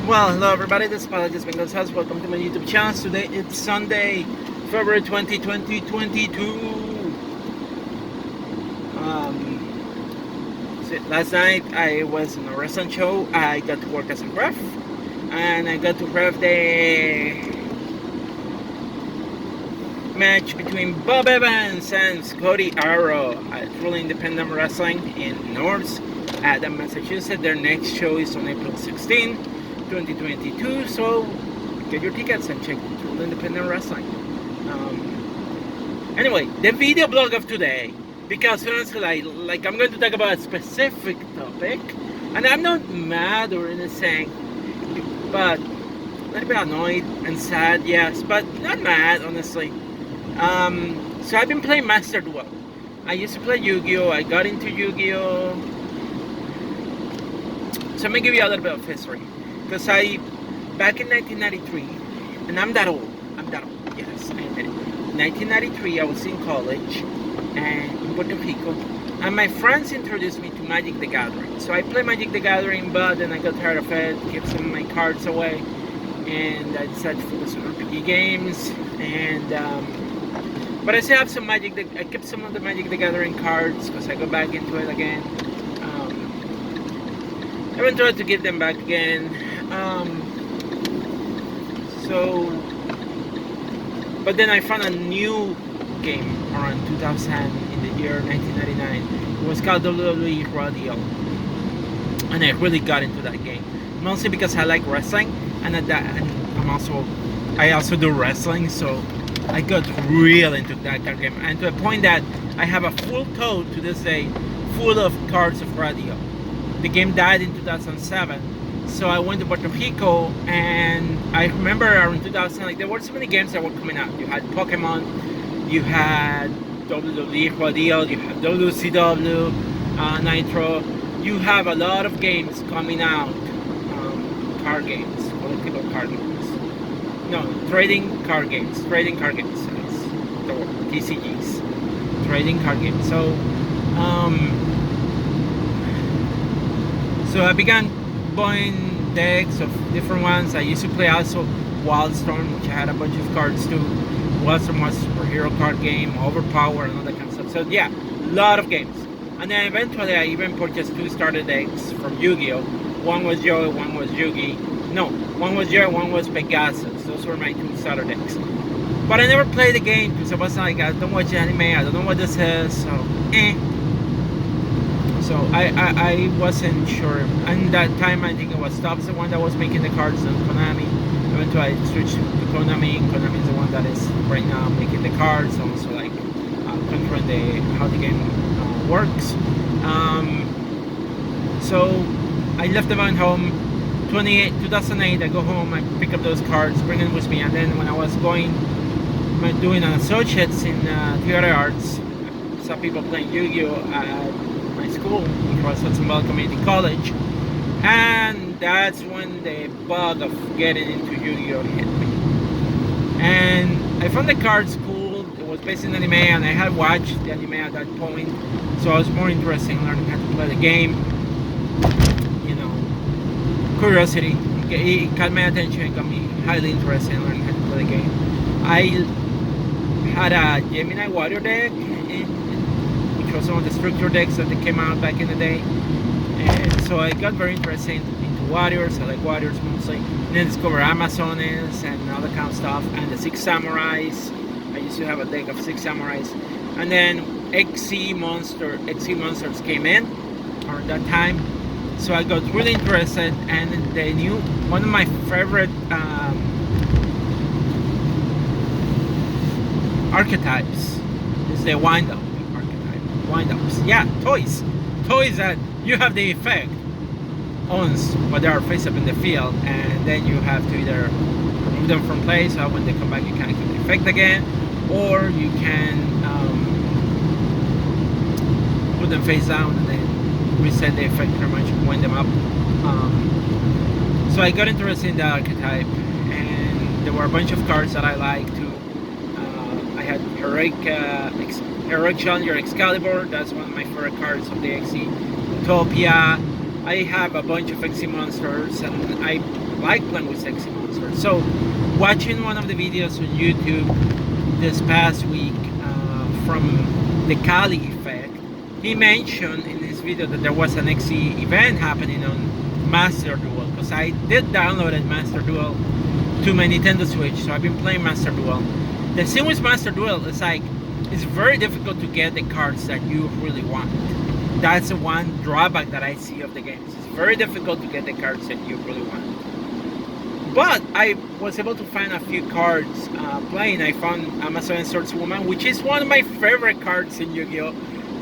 Well, hello everybody, this is Apologies Bengals House. Welcome to my YouTube channel. Today it's Sunday, February 20, 2022. Last night I was in a wrestling show. I got to work as a ref, and I got to ref the match between Bob Evans and Scotty Arrow at Truly Independent Wrestling in North Adam, Massachusetts. Their next show is on April 16, 2022. So get your tickets and check Truly Independent Wrestling. Anyway, the video blog of today, because honestly, like I'm going to talk about a specific topic, and I'm not mad or anything, but a little bit annoyed and sad, yes, but not mad, honestly. So I've been playing Masterduel. I used to play Yu-Gi-Oh! I got into Yu-Gi-Oh! So I'm gonna give you a little bit of history, because back in 1993, and I'm that old, yes, I admit it. 1993, I was in college, and in Puerto Rico, and my friends introduced me to Magic the Gathering. So I play Magic the Gathering, but then I got tired of it, gave some of my cards away, and I decided to focus on RPG games, and but I still have some Magic. I kept some of the Magic the Gathering cards because I got back into it again. I even tried to get them back again. But then I found a new game around 2000 in the year 1999. It was called WWE Radio, and I really got into that game mostly because I like wrestling, and I also do wrestling, so I got real into that card game, and to a point that I have a full tote to this day full of cards of radio. The game died in 2007, so I went to Puerto Rico, and I remember around 2000, like there were so many games that were coming out. You had Pokemon, you had WWE Radio, you had WCW, Nitro. You have a lot of games coming out, card games, collectible card games. No, trading card games. That's the word. TCGs. Trading card games. So I began buying decks of different ones. I used to play also Wildstorm, which I had a bunch of cards too. Wildstorm was a superhero card game, Overpower, and all that kind of stuff. So yeah, a lot of games. And then eventually I even purchased 2 starter decks from Yu-Gi-Oh! One was Joe, one was Yugi. No, one was Joe, one was Pegasus. Those were my 2 starter decks. But I never played the game because I was like, I don't watch anime, I don't know what this is, so So I wasn't sure. And that time I think it was Stubbs, the one that was making the cards, and Konami. Eventually I switched to Konami. Konami is the one that is right now making the cards, also like controlling how the game works. So I left them at home. 2008, I go home, I pick up those cards, bring them with me, and then when I was doing an associates in theater arts, I saw people playing Yu-Gi-Oh! At my school, which was Hudson Community College, and that's when the bug of getting into Yu-Gi-Oh! Hit me. And I found the cards cool. It was based in anime, and I had watched the anime at that point, so I was more interested in learning how to play the game. Curiosity, it caught my attention, it got me highly interested in learning how to play the game. I had a Gemini Warrior deck, which was one of the structure decks that came out back in the day. And so I got very interested into Warriors. I like Warriors mostly. And then discovered Amazones and all that kind of stuff. And the 6 Samurais. I used to have a deck of 6 Samurais. And then XC Monsters came in around that time. So I got really interested, and one of my favorite archetypes is the wind-up archetype. Wind-ups, yeah, toys that you have the effect once, but they are face up in the field, and then you have to either remove them from play, so when they come back you can keep the effect again, or you can put them face down and then reset the effect pretty much, wind them up. So I got interested in the archetype, and there were a bunch of cards that I liked too. I had Heroic Challenger Excalibur, that's one of my favorite cards of the XE. Utopia, I have a bunch of XC monsters, and I like playing with XC monsters. So, watching one of the videos on YouTube this past week from the Cali Effect, he mentioned in his video that there was an XC event happening on Masterduel, because I did download Masterduel to my Nintendo Switch, so I've been playing Masterduel. The thing with Masterduel is like, it's very difficult to get the cards that you really want. That's the one drawback that I see of the games. It's very difficult to get the cards that you really want. But I was able to find a few cards playing. I found Amazon Swordswoman, which is one of my favorite cards in Yu-Gi-Oh!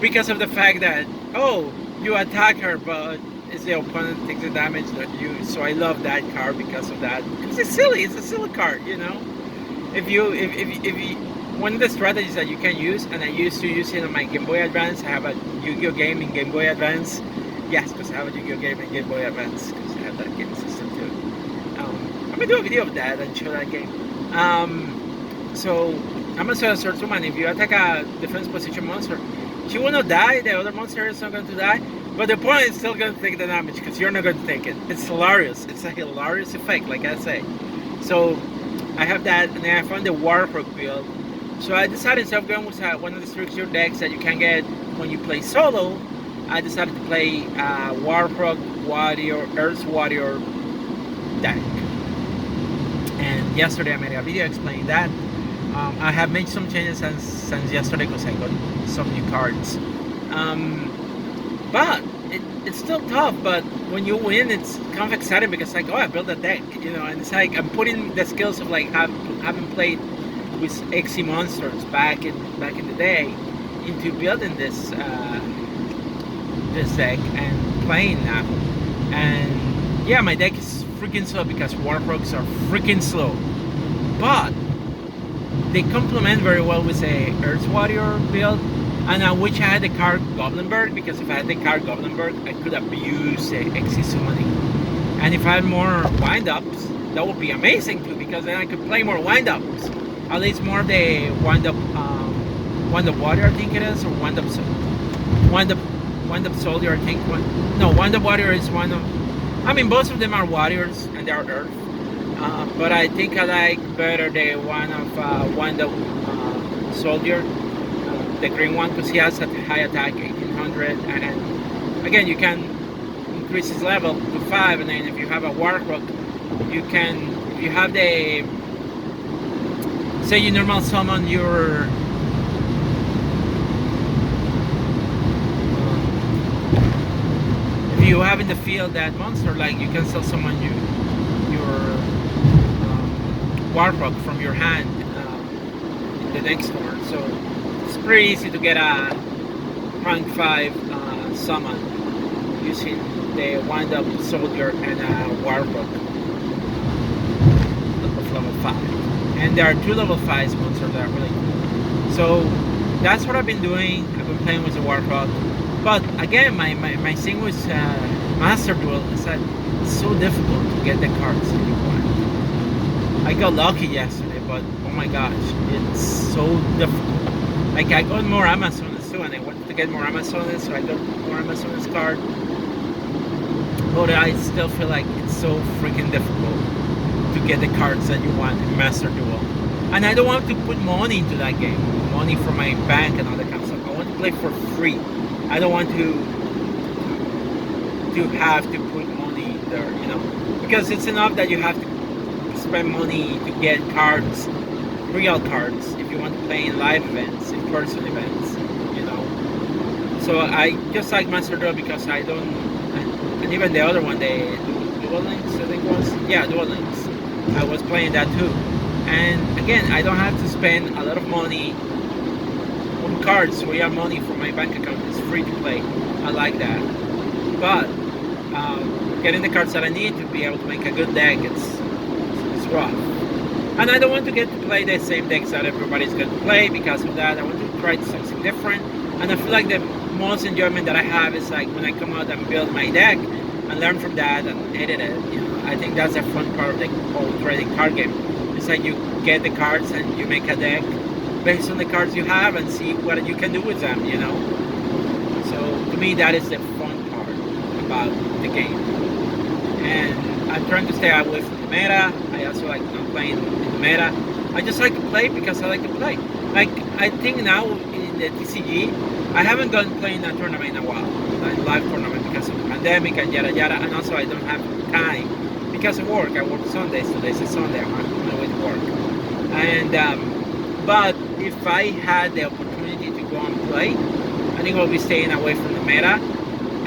Because of the fact that, oh, you attack her, but it's the opponent takes the damage, not you. So I love that card because of that. Because it's silly. It's a silly card, you know. If you one of the strategies that you can use, and I used to use it on my Game Boy Advance. I have a Yu-Gi-Oh game in Game Boy Advance. Yes, because I have a Yu-Gi-Oh game in Game Boy Advance, because I have that game system too. I'm gonna do a video of that and show that game. So I'm gonna say a Swordswoman. If you attack a defense position monster, she will not die. The other monster is not going to die, but the opponent is still going to take the damage because you're not going to take it. It's hilarious. It's a hilarious effect, like I say. So I have that, and then I found the Warhawk build. So I decided, instead of going with one of the structure decks that you can get when you play solo, I decided to play Warhawk Warrior, Earth Warrior deck. And yesterday I made a video explaining that. I have made some changes since yesterday because I got some new cards. But it's still tough, but when you win, it's kind of exciting because like, oh, I built a deck, you know, and it's like I'm putting the skills of like having played with XC monsters back in the day into building this this deck and playing now. And yeah, my deck is freaking slow because Warhawks are freaking slow, but they complement very well with a Earth Warrior build. And I wish I had the card Goblinberg, because if I had the card Goblinberg, I could abuse the XC summoning. And if I had more wind-ups, that would be amazing too, because then I could play more wind-ups. At least more of the wind-up warrior, I think it is, or wind-up soldier, I think. Wind-up warrior is one of... I mean, both of them are warriors, and they are Earth. But I think I like better the one of wind-up soldier. The green one, because he has a high attack, 1800, and again you can increase his level to 5, and then if you have a Warhawk, you can, if you have the, say you normal summon your if you have in the field that monster, like you can still summon your Warhawk from your hand in the next turn. So it's pretty easy to get a rank 5 summon using the wind-up soldier and a Warhawk of level 5. And there are 2 level 5 monsters that are really cool. So that's what I've been doing. I've been playing with the Warhawk. But again, my thing with Masterduel is that it's so difficult to get the cards that you want. I got lucky yesterday, but oh my gosh, it's so difficult. Like I got more Amazonas too, and I wanted to get more Amazonas, so I got more Amazonas card. But I still feel like it's so freaking difficult to get the cards that you want in Masterduel. And I don't want to put money into that game, money from my bank and all that kind of stuff. I want to play for free. I don't want to have to put money there, you know, because it's enough that you have to spend money to get cards, real cards, if you want to play in live events, in person events, you know. So I just like Masterduel because I don't, and even the other one, the Dual Links, I think it was, yeah, Dual Links. I was playing that too, and again, I don't have to spend a lot of money on cards. We have money from my bank account. It's free to play. I like that. But getting the cards that I need to be able to make a good deck, it's rough. And I don't want to get to play the same decks that everybody's going to play. Because of that, I want to try something different. And I feel like the most enjoyment that I have is like when I come out and build my deck and learn from that and edit it. You know, I think that's the fun part of the whole trading card game. It's like you get the cards and you make a deck based on the cards you have and see what you can do with them, you know. So to me, that is the fun part about the game. And I'm trying to stay away from the meta. I also like not playing in the meta. I just like to play because I like to play. Like, I think now in the TCG, I haven't gone playing a tournament in a while, like live tournament, because of the pandemic and yada yada, and also I don't have time because of work. I work Sundays. Today's a Sunday. I'm on my way to work. And but if I had the opportunity to go and play, I think I'll be staying away from the meta.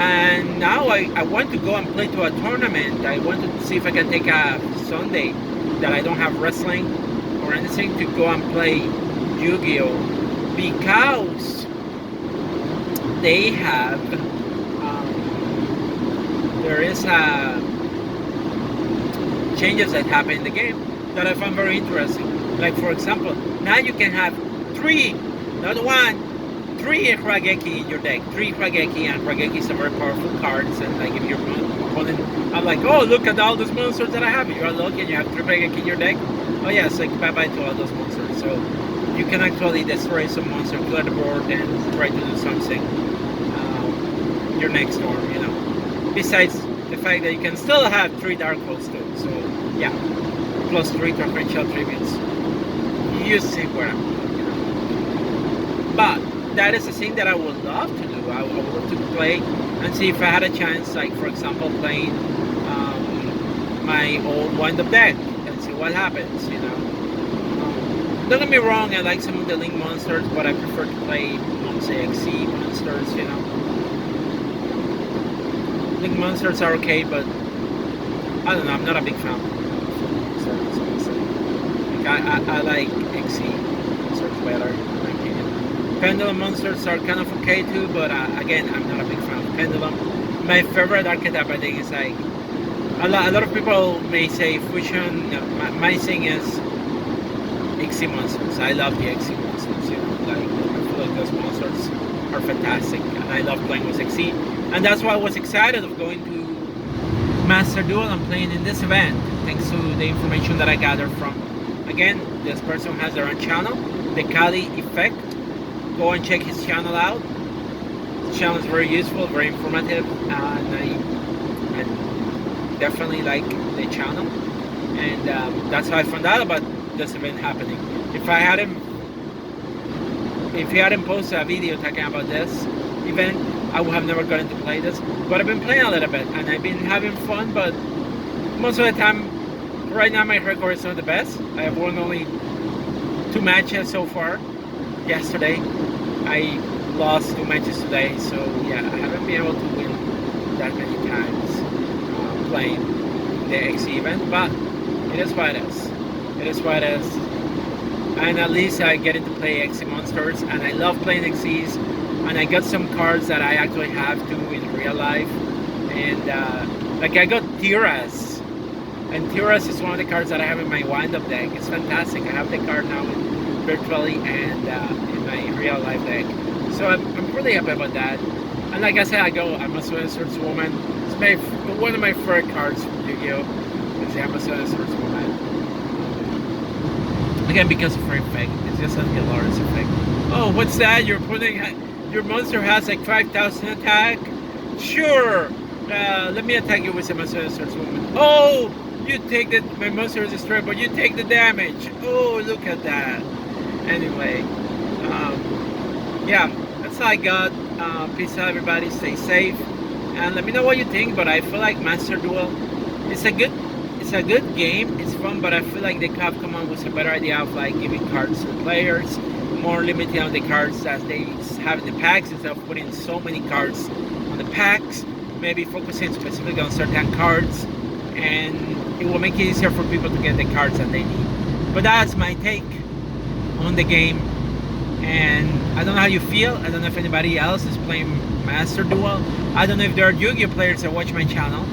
And now I want to go and play to a tournament. I want to see if I can take a Sunday that I don't have wrestling or anything to go and play Yu-Gi-Oh! Because they have there is a changes that happen in the game that I find very interesting. Like, for example, now you can have three, not one, three Rageki in your deck. Three Rageki, and Rageki is a very powerful card. And like, if your opponent, I'm like, oh, look at all those monsters that I have. If you're lucky and you have three Rageki in your deck, oh yeah, it's like bye-bye to all those monsters. So you can actually destroy some monster, clear the board, and try to do something your next turn, you know. Besides the fact that you can still have three Dark Holes too. So yeah, plus three torrential tributes. You see where I'm going, you know. But that is a thing that I would love to do. I would love to play and see if I had a chance, like for example, playing my old wind-up deck and see what happens, you know. Don't get me wrong, I like some of the Link monsters, but I prefer to play, say, XC monsters, you know. Link monsters are okay, but I don't know, I'm not a big fan of monsters. Like, I like XC monsters better, in my opinion. Pendulum monsters are kind of okay too, but again, I'm not a big fan of Pendulum. My favorite archetype, I think, is like, a lot of people may say Fusion. No, my thing is XC monsters. I love the XC monsters, you know, like, I feel like those monsters are fantastic, and I love playing with XC. And that's why I was excited of going to Masterduel and playing in this event, thanks to the information that I gathered from, again, this person has their own channel, the Cali Effect. Go and check his channel out. His channel is very useful, very informative, and I definitely like the channel. And that's how I found out about this event happening. If he hadn't posted a video talking about this event, I would have never gotten to play this. But I've been playing a little bit, and I've been having fun, but most of the time, right now my record is not the best. I have won only 2 matches so far. Yesterday, I lost 2 matches today, so yeah, I haven't been able to win that many times playing the XC event, but it is what it is. It is what it is. And at least I get to play XC monsters, and I love playing XCs, and I got some cards that I actually have to in real life, and like I got Tiras, and Tiras is one of the cards that I have in my wind-up deck. It's fantastic. I have the card now virtually and in my real life deck, so I'm really happy about that. And like I said, I'm a Swordswoman. It's one of my favorite cards from Yu-Gi-Oh! Is the Amazon Swordswoman. Again, because of her effect, it's just a hilarious effect. Oh, what's that? Your monster has like 5,000 attack? Sure! Let me attack you with some Swordswoman. Oh! You take my monster is destroyed, but you take the damage. Oh, look at that. Anyway, yeah, that's all I got. Peace out, everybody. Stay safe, and let me know what you think. But I feel like Masterduel is a good game. It's fun, but I feel like they have come up with a better idea of like giving cards to the players, more limited on the cards that they have in the packs instead of putting so many cards on the packs. Maybe focusing specifically on certain cards, and it will make it easier for people to get the cards that they need. But that's my take on the game, and I don't know how you feel. I don't know if anybody else is playing Masterduel. I don't know if there are Yu-Gi-Oh players that watch my channel,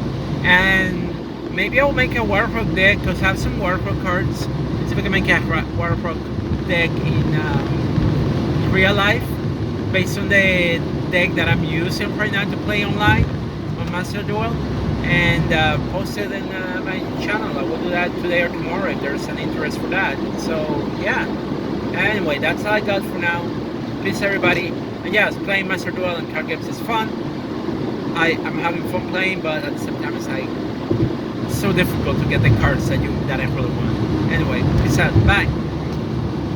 and maybe I'll make a Warhawk deck, because I have some Warhawk cards. See if I can make a Warhawk deck in real life based on the deck that I'm using right now to play online on Masterduel, and post it in my channel. I will do that today or tomorrow if there's an interest for that. So yeah, anyway, that's all I got for now. Peace, everybody. And yes, playing Masterduel and card games is fun. I'm having fun playing, but at the same time, it's like so difficult to get the cards that I really want. Anyway, peace out. Bye.